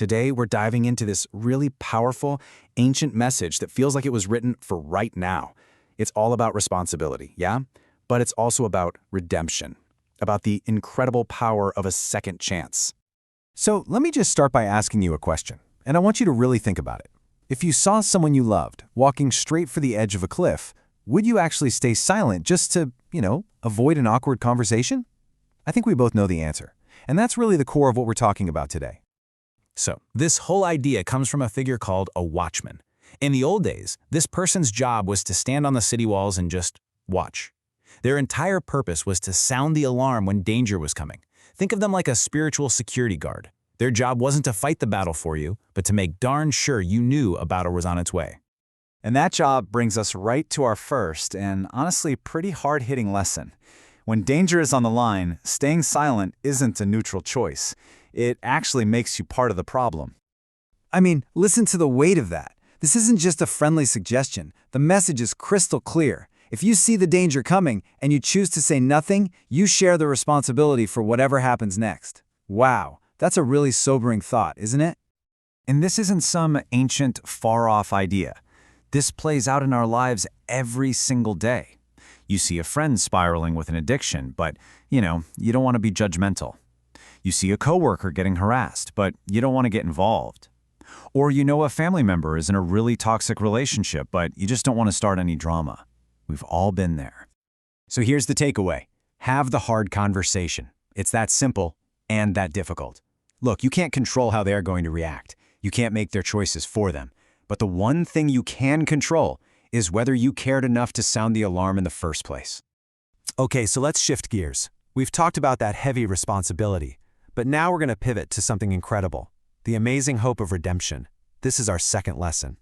Today, we're diving into this really powerful, ancient message that feels like it was written for right now. It's all about responsibility, yeah? But it's also about redemption, about the incredible power of a second chance. So let me just start by asking you a question, and I want you to really think about it. If you saw someone you loved walking straight for the edge of a cliff, would you actually stay silent just to, avoid an awkward conversation? I think we both know the answer, and that's really the core of what we're talking about today. So, this whole idea comes from a figure called a watchman. In the old days, this person's job was to stand on the city walls and just watch. Their entire purpose was to sound the alarm when danger was coming. Think of them like a spiritual security guard. Their job wasn't to fight the battle for you, but to make darn sure you knew a battle was on its way. And that job brings us right to our first and honestly pretty hard-hitting lesson. When danger is on the line, staying silent isn't a neutral choice. It actually makes you part of the problem. I mean, listen to the weight of that. This isn't just a friendly suggestion. The message is crystal clear. If you see the danger coming and you choose to say nothing, you share the responsibility for whatever happens next. Wow, that's a really sobering thought, isn't it? And this isn't some ancient, far-off idea. This plays out in our lives every single day. You see a friend spiraling with an addiction, but, you don't want to be judgmental. You see a coworker getting harassed, but you don't want to get involved. Or a family member is in a really toxic relationship, but you just don't want to start any drama. We've all been there. So here's the takeaway. Have the hard conversation. It's that simple and that difficult. Look, you can't control how they're going to react. You can't make their choices for them. But the one thing you can control is whether you cared enough to sound the alarm in the first place. Okay, so let's shift gears. We've talked about that heavy responsibility, but now we're going to pivot to something incredible, the amazing hope of redemption. This is our second lesson.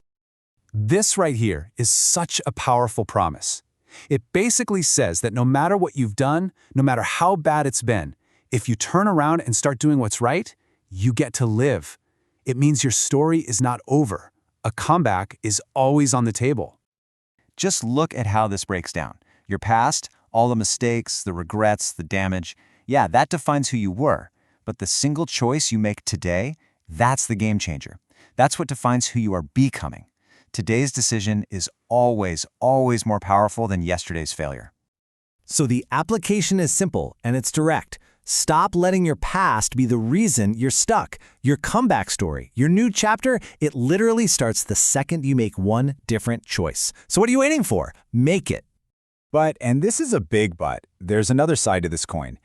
This right here is such a powerful promise. It basically says that no matter what you've done, no matter how bad it's been, if you turn around and start doing what's right, you get to live. It means your story is not over. A comeback is always on the table. Just look at how this breaks down. Your past, all the mistakes, the regrets, the damage, yeah, that defines who you were. But the single choice you make today, that's the game changer. That's what defines who you are becoming. Today's decision is always, always more powerful than yesterday's failure. So the application is simple and it's direct. Stop letting your past be the reason you're stuck. Your comeback story, your new chapter, it literally starts the second you make one different choice. So what are you waiting for? Make it. But, and this is a big but, there's another side to this coin.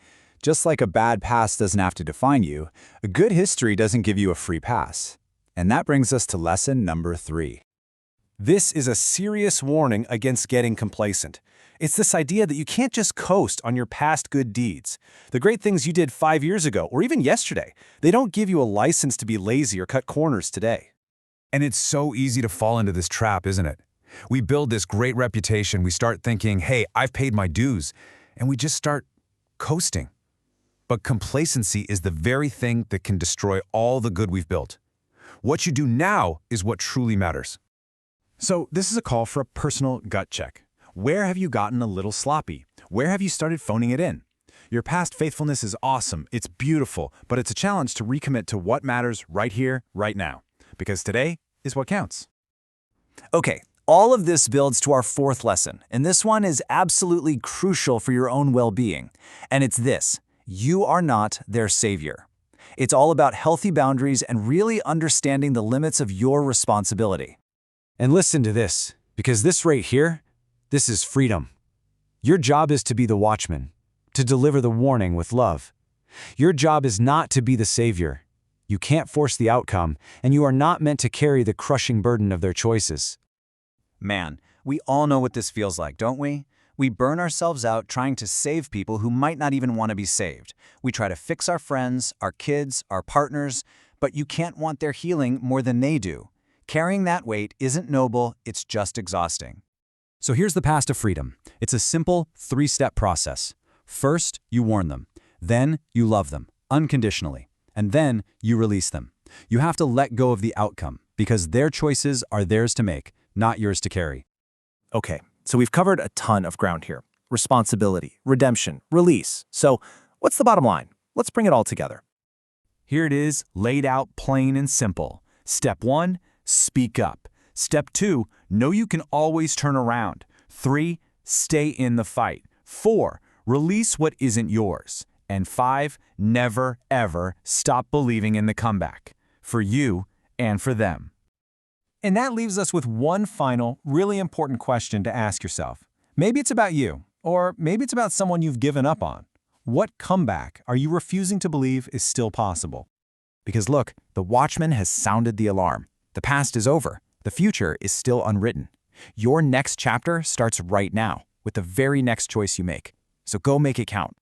Just like a bad past doesn't have to define you, a good history doesn't give you a free pass. And that brings us to lesson number 3. This is a serious warning against getting complacent. It's this idea that you can't just coast on your past good deeds. The great things you did 5 years ago, or even yesterday, they don't give you a license to be lazy or cut corners today. And it's so easy to fall into this trap, isn't it? We build this great reputation, we start thinking, hey, I've paid my dues, and we just start coasting. But complacency is the very thing that can destroy all the good we've built. What you do now is what truly matters. So this is a call for a personal gut check. Where have you gotten a little sloppy? Where have you started phoning it in? Your past faithfulness is awesome, it's beautiful, but it's a challenge to recommit to what matters right here, right now. Because today is what counts. Okay, all of this builds to our fourth lesson, and this one is absolutely crucial for your own well-being. And it's this: you are not their savior. It's all about healthy boundaries and really understanding the limits of your responsibility. And listen to this, because this right here, this is freedom. Your job is to be the watchman, to deliver the warning with love. Your job is not to be the savior. You can't force the outcome, and you are not meant to carry the crushing burden of their choices. Man, we all know what this feels like, don't we? We burn ourselves out trying to save people who might not even want to be saved. We try to fix our friends, our kids, our partners, but you can't want their healing more than they do. Carrying that weight isn't noble, it's just exhausting. So here's the path to freedom. It's a simple 3-step process. First, you warn them. Then, you love them, unconditionally. And then, you release them. You have to let go of the outcome, because their choices are theirs to make, not yours to carry. Okay, so we've covered a ton of ground here. Responsibility, redemption, release. So what's the bottom line? Let's bring it all together. Here it is, laid out plain and simple. Step 1, speak up. Step 2, know you can always turn around. 3, stay in the fight. 4, release what isn't yours. And 5, never, ever stop believing in the comeback. For you and for them. And that leaves us with one final, really important question to ask yourself. Maybe it's about you, or maybe it's about someone you've given up on. What comeback are you refusing to believe is still possible? Because look, the watchman has sounded the alarm. The past is over. The future is still unwritten. Your next chapter starts right now, with the very next choice you make. So go make it count.